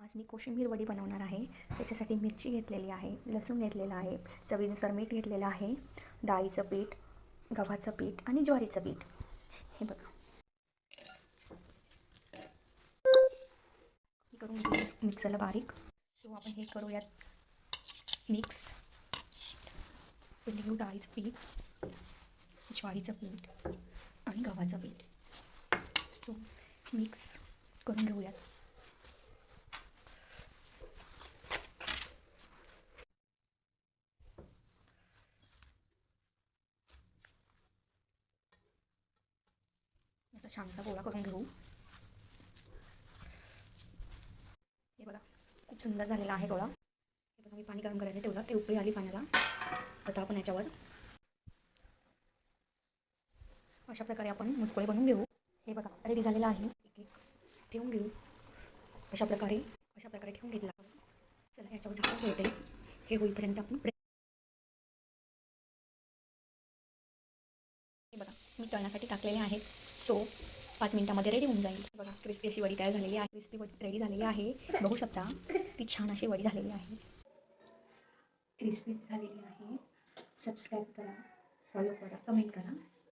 आज मी कोशिंबीर वडी बनवणार आहे. त्याच्यासाठी मिरची घेतलेली आहे, लसूण घेतलेला आहे, चवीनुसार मीठ घेतलेलं आहे, डाळीचं पीठ, गव्हाचं पीठ आणि ज्वारीचं पीठ. हे बघा, हे करून घेऊ मिक्सरला बारीक. किंवा आपण हे करूयात मिक्स. पहिले घेऊ डाळीचं पीठ, ज्वारीचं पीठ आणि गव्हाचं पीठ. सो मिक्स करून घेऊयात. याचा छानसा गोळा करून घेऊ. हे बघा, खूप सुंदर झालेला आहे गोळा. हे बघा, मी पाणी गरम करायला ठेवलं, ते उकळी आली पाण्याला. आता आपण याच्यावर अशा प्रकारे आपण मुटकुळे बनवून घेऊ. हे बघा, रेडी झालेला आहे. एक एक ठेवून घेऊ. अशा प्रकारे ठेवून घेतला. चला याच्यावर झाकण ठेवते. हे होईपर्यंत आपण हे बघा, मी तळण्यासाठी टाकलेले आहेत. सो 5 मिनिटामध्ये रेडी होऊन जाईल. बघा, क्रिस्पी अशी वडी तयार झालेली आहे. क्रिस्पी वडी रेडी झालेली आहे. बघू शकता, ती छान अशी वडी झालेली आहे. क्रिस्पी झालेली आहे. सबस्क्राईब करा, फॉलो करा, कमेंट करा.